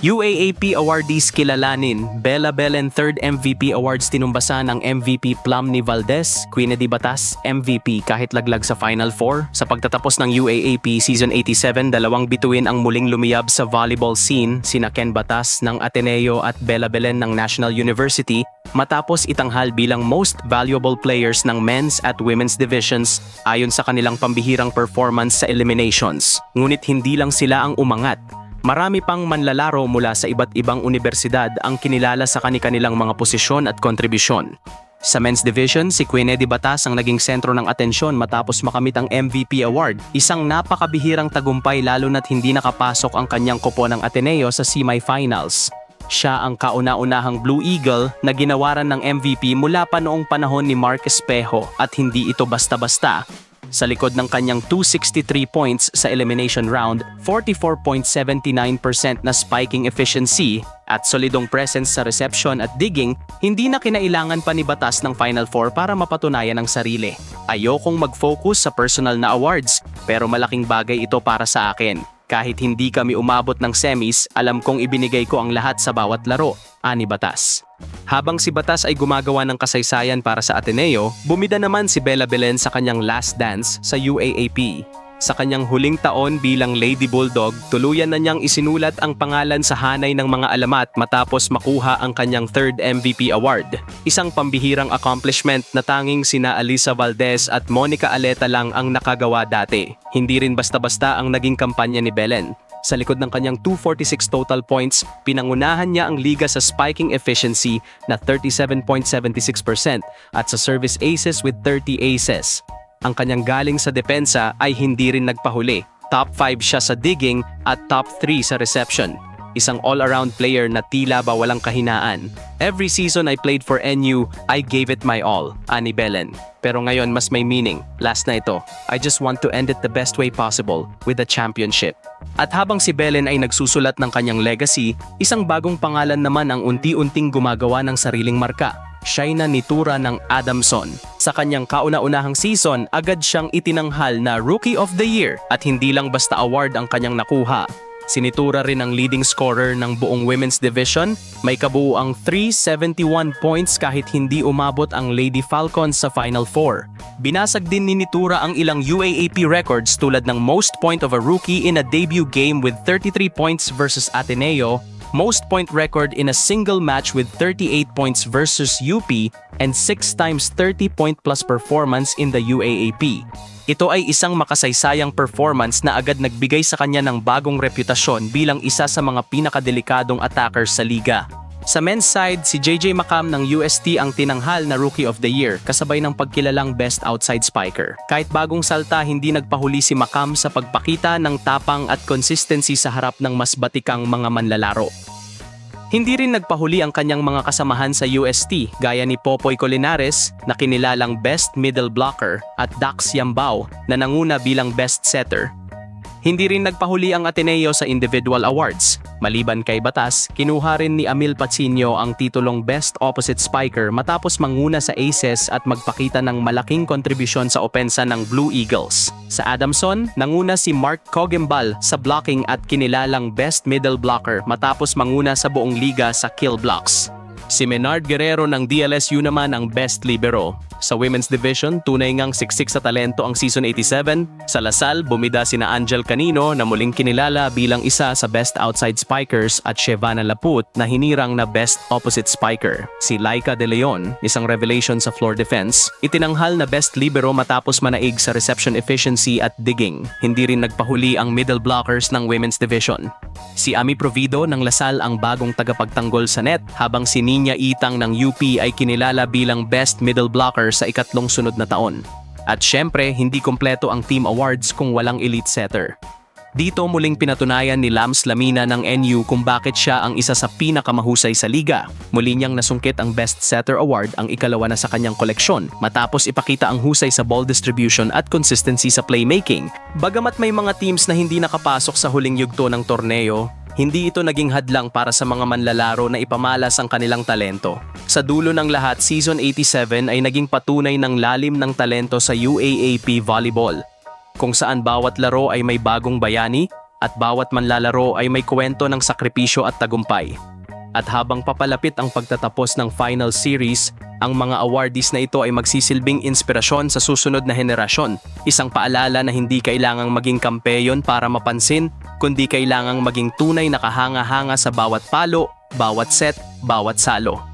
UAAP awardees kilalanin, Bella Belen 3rd MVP awards tinumbasan ang MVP Plum ni Valdez, Queen de Batas MVP kahit laglag sa Final Four. Sa pagtatapos ng UAAP Season 87, dalawang bituin ang muling lumiyab sa volleyball scene, sina Ken Batas ng Ateneo at Bella Belen ng National University, matapos itanghal bilang most valuable players ng men's at women's divisions ayon sa kanilang pambihirang performance sa eliminations. Ngunit hindi lang sila ang umangat. Marami pang manlalaro mula sa iba't ibang universidad ang kinilala sa kani-kanilang mga posisyon at kontribusyon. Sa men's division, si Queen de Batas ang naging sentro ng atensyon matapos makamit ang MVP award, isang napakabihirang tagumpay lalo na't hindi nakapasok ang kanyang kopo ng Ateneo sa semifinals. Siya ang kauna-unahang Blue Eagle na ginawaran ng MVP mula pa noong panahon ni Mark Espejo at hindi ito basta-basta. Sa likod ng kanyang 263 points sa elimination round, 44.79% na spiking efficiency at solidong presence sa reception at digging, hindi na kinailangan pa ni Batas ng Final Four para mapatunayan ang sarili. Ayokong mag-focus sa personal na awards, pero malaking bagay ito para sa akin. Kahit hindi kami umabot ng semis, alam kong ibinigay ko ang lahat sa bawat laro, ani Batas. Habang si Batas ay gumagawa ng kasaysayan para sa Ateneo, bumida naman si Bella Belen sa kanyang last dance sa UAAP. Sa kanyang huling taon bilang Lady Bulldog, tuluyan na niyang isinulat ang pangalan sa hanay ng mga alamat matapos makuha ang kanyang 3rd MVP award. Isang pambihirang accomplishment na tanging sina Alisa Valdez at Monica Aleta lang ang nakagawa dati. Hindi rin basta-basta ang naging kampanya ni Belen. Sa likod ng kanyang 246 total points, pinangunahan niya ang liga sa spiking efficiency na 37.76% at sa service aces with 30 aces. Ang kanyang galing sa depensa ay hindi rin nagpahuli. Top 5 siya sa digging at top 3 sa reception. Isang all-around player na tila ba walang kahinaan. Every season I played for NU, I gave it my all, ani Belen. Pero ngayon mas may meaning. Last na ito. I just want to end it the best way possible, with a championship. At habang si Belen ay nagsusulat ng kanyang legacy, isang bagong pangalan naman ang unti-unting gumagawa ng sariling marka. Siya'y nanitura ng Adamson. Sa kanyang kauna-unahang season, agad siyang itinanghal na Rookie of the Year at hindi lang basta award ang kanyang nakuha. Sinitura rin ang leading scorer ng buong women's division, may kabuuang 371 points kahit hindi umabot ang Lady Falcons sa Final Four. Binasag din ni Nitura ang ilang UAAP records tulad ng most point of a rookie in a debut game with 33 points versus Ateneo, most point record in a single match with 38 points versus UP, and 6 times 30-point plus performance in the UAAP. Ito ay isang makasaysayang performance na agad nagbigay sa kanya ng bagong reputasyon bilang isa sa mga pinakadelikadong attackers sa liga. Sa men's side, si JJ Macam ng UST ang tinanghal na Rookie of the Year kasabay ng pagkilalang Best Outside Spiker. Kahit bagong salta, hindi nagpahuli si Macam sa pagpakita ng tapang at consistency sa harap ng mas batikang mga manlalaro. Hindi rin nagpahuli ang kanyang mga kasamahan sa UST gaya ni Popoy Colinares na kinilalang Best Middle Blocker at Dax Yambao na nanguna bilang Best Setter. Hindi rin nagpahuli ang Ateneo sa individual awards. Maliban kay Batas, kinuha rin ni Amil Patsinio ang titulong Best Opposite Spiker matapos manguna sa aces at magpakita ng malaking kontribusyon sa opensa ng Blue Eagles. Sa Adamson, nanguna si Mark Cogembal sa blocking at kinilalang Best Middle Blocker matapos manguna sa buong liga sa kill blocks. Si Menard Guerrero ng DLSU naman ang Best Libero. Sa women's division, tunay ngang siksik sa talento ang Season 87. Sa Lasal, bumida sina Angel Canino na muling kinilala bilang isa sa Best Outside Spikers at Shevana Laput na hinirang na Best Opposite Spiker. Si Laika De Leon, isang revelation sa floor defense, itinanghal na Best Libero matapos manaig sa reception efficiency at digging. Hindi rin nagpahuli ang middle blockers ng women's division. Si Ami Provido ng Lasal ang bagong tagapagtanggol sa net, habang si Nina Itang ng UP ay kinilala bilang Best Middle Blocker sa ikatlong sunod na taon. At syempre, hindi kompleto ang team awards kung walang elite setter. Dito muling pinatunayan ni Lams Lamina ng NU kung bakit siya ang isa sa pinakamahusay sa liga. Muli niyang nasungkit ang Best Setter Award, ang ikalawa na sa kanyang koleksyon, matapos ipakita ang husay sa ball distribution at consistency sa playmaking. Bagamat may mga teams na hindi nakapasok sa huling yugto ng torneo, hindi ito naging hadlang para sa mga manlalaro na ipamalas ang kanilang talento. Sa dulo ng lahat, Season 87 ay naging patunay ng lalim ng talento sa UAAP Volleyball, kung saan bawat laro ay may bagong bayani, at bawat manlalaro ay may kwento ng sakripisyo at tagumpay. At habang papalapit ang pagtatapos ng final series, ang mga awardees na ito ay magsisilbing inspirasyon sa susunod na henerasyon. Isang paalala na hindi kailangang maging kampeyon para mapansin, kundi kailangang maging tunay na kahanga-hanga sa bawat palo, bawat set, bawat salo.